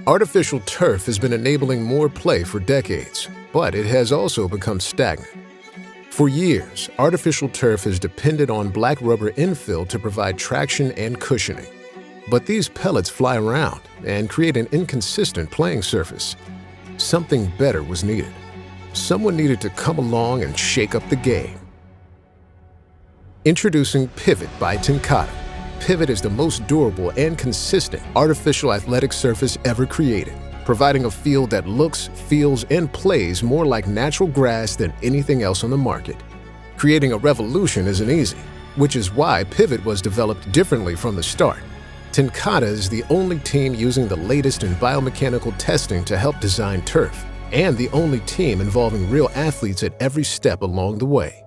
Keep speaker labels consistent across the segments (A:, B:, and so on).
A: Artificial turf has been enabling more play for decades, but it has also become stagnant. For years, artificial turf has depended on black rubber infill to provide traction and cushioning. But these pellets fly around and create an inconsistent playing surface. Something better was needed. Someone needed to come along and shake up the game. Introducing Pivot by TenCate. Pivot is the most durable and consistent artificial athletic surface ever created, providing a field that looks, feels, and plays more like natural grass than anything else on the market. Creating a revolution isn't easy, which is why Pivot was developed differently from the start. TenCate is the only team using the latest in biomechanical testing to help design turf, and the only team involving real athletes at every step along the way.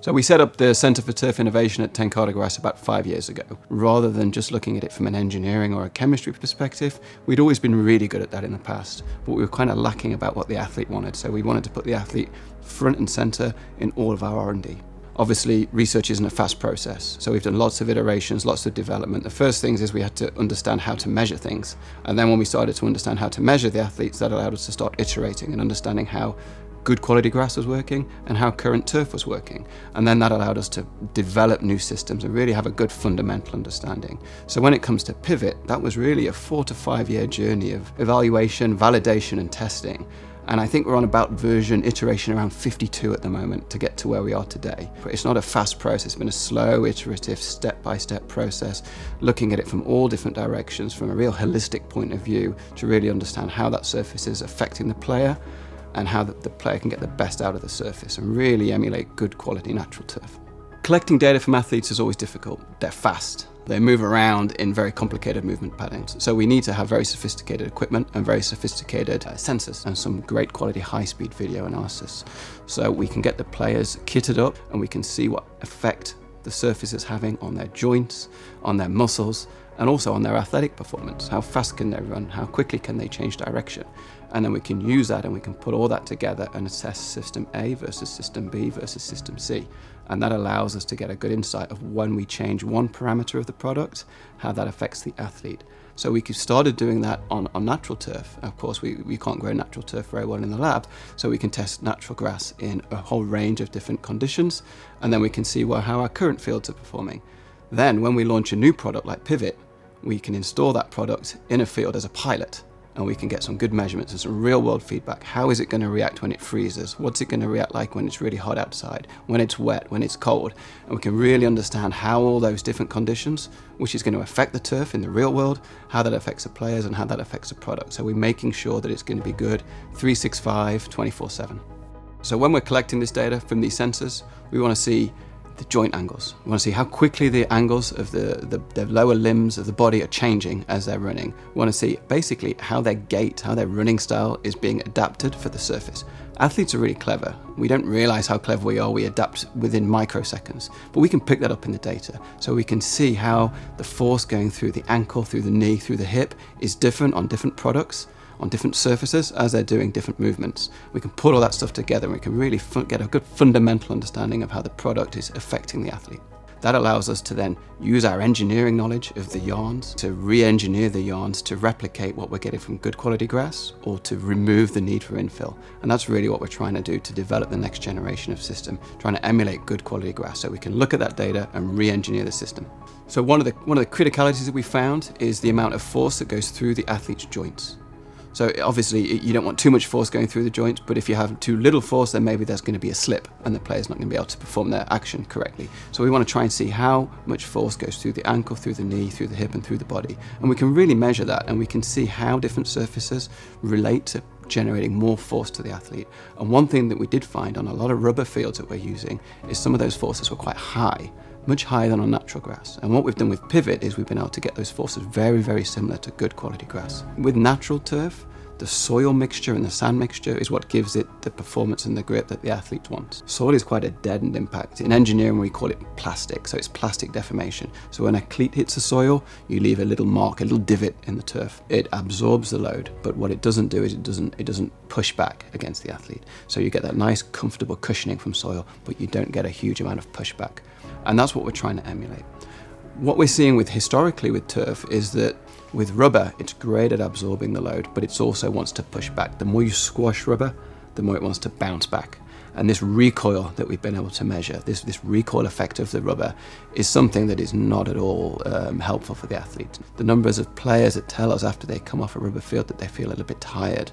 B: So we set up the Centre for Turf Innovation at TenCate Grass about 5 years ago. Rather than just looking at it from an engineering or a chemistry perspective, we'd always been really good at that in the past, but we were kind of lacking about what the athlete wanted. So we wanted to put the athlete front and centre in all of our R&D. Obviously, research isn't a fast process, so we've done lots of iterations, lots of development. The first things is we had to understand how to measure things. And then when we started to understand how to measure the athletes, that allowed us to start iterating and understanding how good quality grass was working and how current turf was working. And then that allowed us to develop new systems and really have a good fundamental understanding. So when it comes to Pivot, that was really a 4 to 5 year journey of evaluation, validation, and testing. And I think we're on about iteration around 52 at the moment to get to where we are today. But it's not a fast process, it's been a slow, iterative, step-by-step process, looking at it from all different directions, from a real holistic point of view, to really understand how that surface is affecting the player and how the player can get the best out of the surface and really emulate good quality natural turf. Collecting data from athletes is always difficult. They're fast. They move around in very complicated movement patterns. So we need to have very sophisticated equipment and very sophisticated sensors and some great quality high-speed video analysis. So we can get the players kitted up and we can see what effect the surface is having on their joints, on their muscles, and also on their athletic performance. How fast can they run? How quickly can they change direction? And then we can use that and we can put all that together and assess system A versus system B versus system C. And that allows us to get a good insight of when we change one parameter of the product, how that affects the athlete. So we started doing that on natural turf. Of course, we can't grow natural turf very well in the lab, so we can test natural grass in a whole range of different conditions, and then we can see how our current fields are performing. Then when we launch a new product like Pivot, we can install that product in a field as a pilot, and we can get some good measurements and some real world feedback. How is it going to react when it freezes? What's it going to react like when it's really hot outside, when it's wet, when it's cold? And we can really understand how all those different conditions, which is going to affect the turf in the real world, how that affects the players and how that affects the product. So we're making sure that it's going to be good 365, 24/7. So when we're collecting this data from these sensors, we want to see the joint angles. We want to see how quickly the angles of the lower limbs of the body are changing as they're running. We want to see basically how their gait, how their running style is being adapted for the surface. Athletes are really clever. We don't realize how clever we are. We adapt within microseconds, but we can pick that up in the data. So we can see how the force going through the ankle, through the knee, through the hip is different on different products, on different surfaces as they're doing different movements. We can put all that stuff together and we can really get a good fundamental understanding of how the product is affecting the athlete. That allows us to then use our engineering knowledge of the yarns to re-engineer the yarns to replicate what we're getting from good quality grass or to remove the need for infill. And that's really what we're trying to do to develop the next generation of system, trying to emulate good quality grass so we can look at that data and re-engineer the system. So one of the criticalities that we found is the amount of force that goes through the athlete's joints. So obviously you don't want too much force going through the joints, but if you have too little force, then maybe there's going to be a slip and the player's not going to be able to perform their action correctly. So we want to try and see how much force goes through the ankle, through the knee, through the hip and through the body. And we can really measure that and we can see how different surfaces relate to generating more force to the athlete. And one thing that we did find on a lot of rubber fields that we're using is some of those forces were quite high, much higher than on natural grass. And what we've done with Pivot is we've been able to get those forces very, very similar to good quality grass. With natural turf, the soil mixture and the sand mixture is what gives it the performance and the grip that the athlete wants. Soil is quite a deadened impact. In engineering, we call it plastic, so it's plastic deformation. So when a cleat hits the soil, you leave a little mark, a little divot in the turf. It absorbs the load, but what it doesn't do is it doesn't push back against the athlete. So you get that nice, comfortable cushioning from soil, but you don't get a huge amount of pushback. And that's what we're trying to emulate. What we're seeing historically with turf is that With rubber, it's great at absorbing the load, but it also wants to push back. The more you squash rubber, the more it wants to bounce back. And this recoil that we've been able to measure, this recoil effect of the rubber, is something that is not at all helpful for the athlete. The numbers of players that tell us after they come off a rubber field that they feel a little bit tired,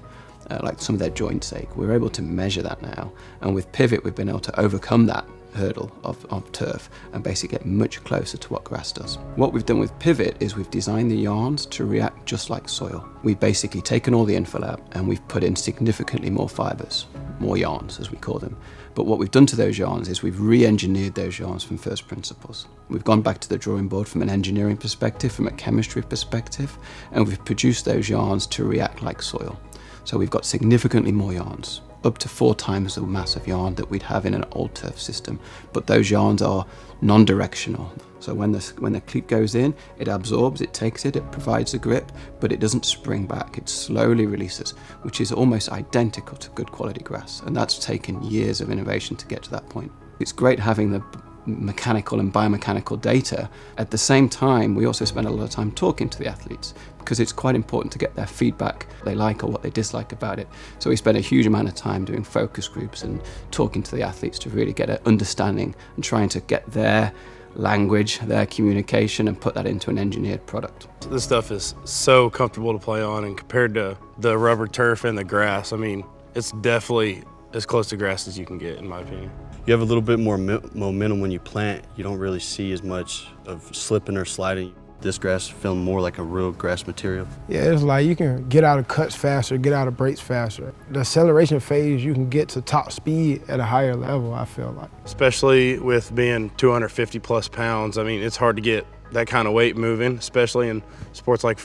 B: like some of their joints ache, we're able to measure that now. And with Pivot, we've been able to overcome that hurdle of turf and basically get much closer to what grass does. What we've done with Pivot is we've designed the yarns to react just like soil. We've basically taken all the infill out and we've put in significantly more fibers, more yarns as we call them. But what we've done to those yarns is we've re-engineered those yarns from first principles. We've gone back to the drawing board from an engineering perspective, from a chemistry perspective, and we've produced those yarns to react like soil. So we've got significantly more yarns, up to 4 times the mass of yarn that we'd have in an old turf system. But those yarns are non-directional. So when the cleat goes in, it absorbs, it takes it, it provides a grip, but it doesn't spring back. It slowly releases, which is almost identical to good quality grass. And that's taken years of innovation to get to that point. It's great having the mechanical and biomechanical data. At the same time, we also spend a lot of time talking to the athletes because it's quite important to get their feedback, what they like or what they dislike about it. So we spend a huge amount of time doing focus groups and talking to the athletes to really get an understanding and trying to get their language, their communication, and put that into an engineered product.
C: This stuff is so comfortable to play on, and compared to the rubber turf and the grass, I mean, it's definitely as close to grass as you can get, in my opinion.
D: You have a little bit more momentum when you plant. You don't really see as much of slipping or sliding. This grass feels more like a real grass material.
E: Yeah, it's like you can get out of cuts faster, get out of breaks faster. The acceleration phase, you can get to top speed at a higher level, I feel like.
C: Especially with being 250 plus pounds, I mean, it's hard to get that kind of weight moving, especially in sports like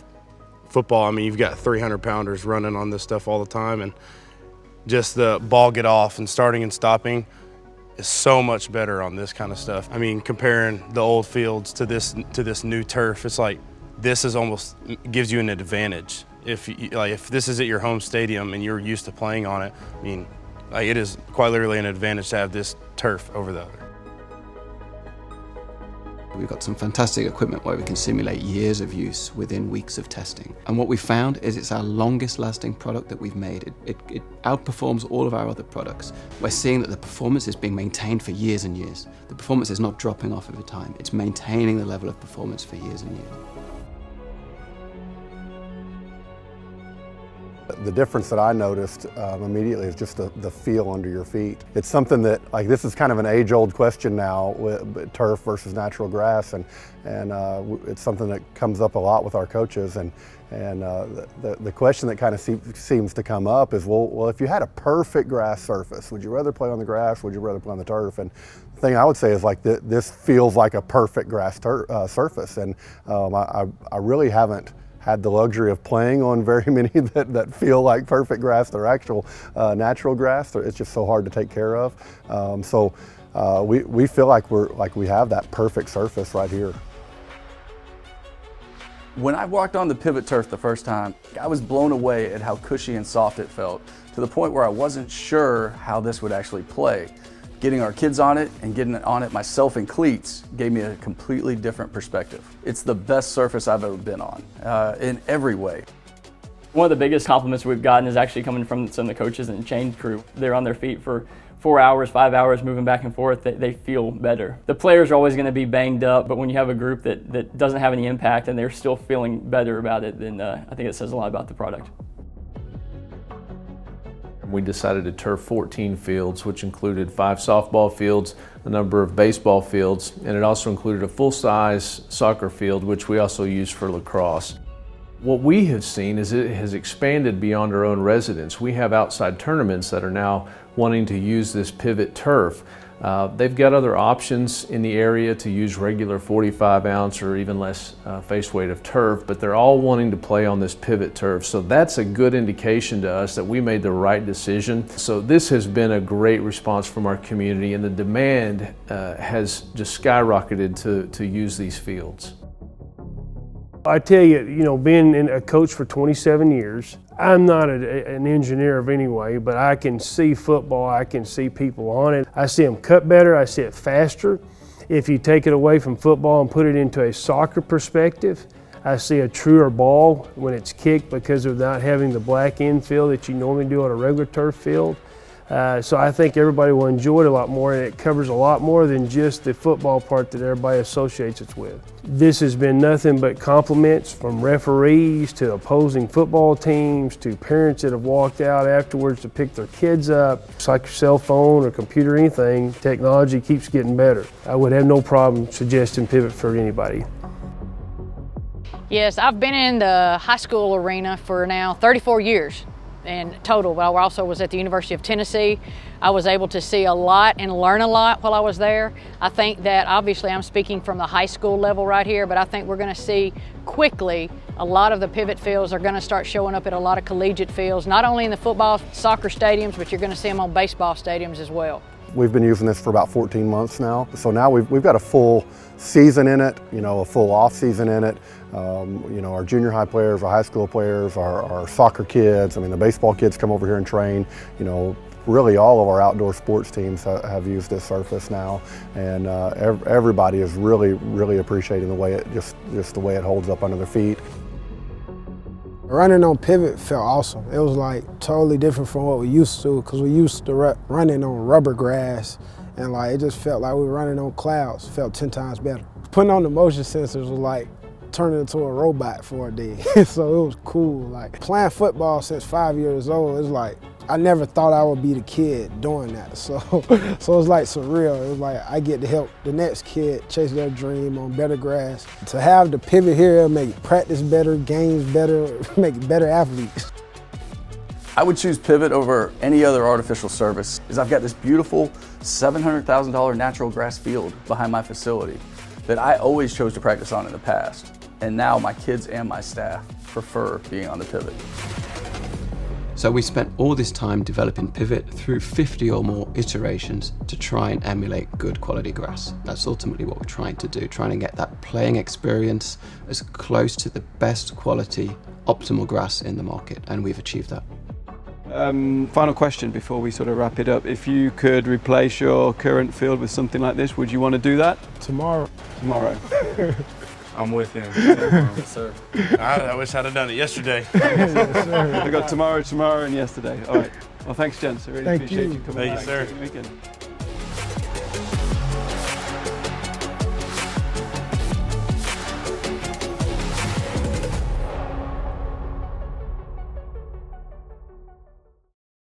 C: football. I mean, you've got 300-pounders running on this stuff all the time, and just the ball get off and starting and stopping is so much better on this kind of stuff. I mean, comparing the old fields to this new turf, it's like this is almost gives you an advantage. If this is at your home stadium and you're used to playing on it, I mean, like, it is quite literally an advantage to have this turf over the other.
B: We've got some fantastic equipment where we can simulate years of use within weeks of testing. And what we found is it's our longest lasting product that we've made. It outperforms all of our other products. We're seeing that the performance is being maintained for years and years. The performance is not dropping off over time. It's maintaining the level of performance for years and years.
F: The difference that I noticed immediately is just the feel under your feet. It's something that, like, this is kind of an age-old question now, with turf versus natural grass, and it's something that comes up a lot with our coaches. And the question that kind of seems to come up is, well, if you had a perfect grass surface, would you rather play on the grass? Would you rather play on the turf? And the thing I would say is, like, this feels like a perfect grass surface, and I really haven't had the luxury of playing on very many that feel like perfect grass. They're actual natural grass. It's just so hard to take care of. So we feel like we have that perfect surface right here.
G: When I walked on the Pivot turf the first time, I was blown away at how cushy and soft it felt, to the point where I wasn't sure how this would actually play. Getting our kids on it and getting on it myself in cleats gave me a completely different perspective. It's the best surface I've ever been on, in every way.
H: One of the biggest compliments we've gotten is actually coming from some of the coaches and change crew. They're on their feet for 4 hours, 5 hours, moving back and forth. They feel better. The players are always going to be banged up, but when you have a group that doesn't have any impact and they're still feeling better about it, then I think it says a lot about the product.
I: We decided to turf 14 fields, which included 5 softball fields, a number of baseball fields, and it also included a full-size soccer field, which we also use for lacrosse. What we have seen is it has expanded beyond our own residents. We have outside tournaments that are now wanting to use this Pivot turf. They've got other options in the area to use regular 45-ounce or even less face weight of turf, but they're all wanting to play on this Pivot turf. So that's a good indication to us that we made the right decision. So this has been a great response from our community, and the demand has just skyrocketed to use these fields.
J: I tell you, being a coach for 27 years, I'm not an engineer of any way, but I can see football, I can see people on it. I see them cut better, I see it faster. If you take it away from football and put it into a soccer perspective, I see a truer ball when it's kicked because of not having the black infill that you normally do on a regular turf field. So I think everybody will enjoy it a lot more, and it covers a lot more than just the football part that everybody associates it with. This has been nothing but compliments from referees to opposing football teams to parents that have walked out afterwards to pick their kids up. It's like your cell phone or computer, anything, technology keeps getting better. I would have no problem suggesting Pivot for anybody.
K: Yes, I've been in the high school arena for now 34 years. In total. I also was at the University of Tennessee. I was able to see a lot and learn a lot while I was there. I think that obviously I'm speaking from the high school level right here, but I think we're going to see quickly a lot of the pivot fields are going to start showing up at a lot of collegiate fields, not only in the football, soccer stadiums, but you're going to see them on baseball stadiums as well.
F: We've been using this for about 14 months now. So now we've got a full season in it, a full off season in it. Our junior high players, our high school players, our soccer kids, the baseball kids come over here and train. Really all of our outdoor sports teams have used this surface now, and everybody is really appreciating the way it just the way it holds up under their feet.
E: Running on pivot felt awesome. It was like totally different from what we used to, because we used to running on rubber grass, and it just felt like we were running on clouds. It felt 10 times better. Putting on the motion sensors was like turning into a robot for a day. So it was cool. Playing football since 5 years old, it's like I never thought I would be the kid doing that. So it's like surreal. It was like I get to help the next kid chase their dream on better grass. To have the pivot here make practice better, games better, make better athletes.
G: I would choose Pivot over any other artificial surface, because I've got this beautiful $700,000 natural grass field behind my facility that I always chose to practice on in the past. And now my kids and my staff prefer being on the Pivot.
B: So we spent all this time developing Pivot through 50 or more iterations to try and emulate good quality grass. That's ultimately what we're trying to do, trying to get that playing experience as close to the best quality, optimal grass in the market, and we've achieved that. Final question before we sort of wrap it up. If you could replace your current field with something like this, would you want to do that?
E: Tomorrow.
B: Tomorrow.
C: I'm with him.
G: Yes, sir.
C: I wish I'd have done it yesterday.
E: Yes, sir.
B: We got tomorrow, and yesterday. All right. Well, thanks, gents. I really appreciate you coming
C: Thank you,
B: back.
C: sir.
B: Weekend.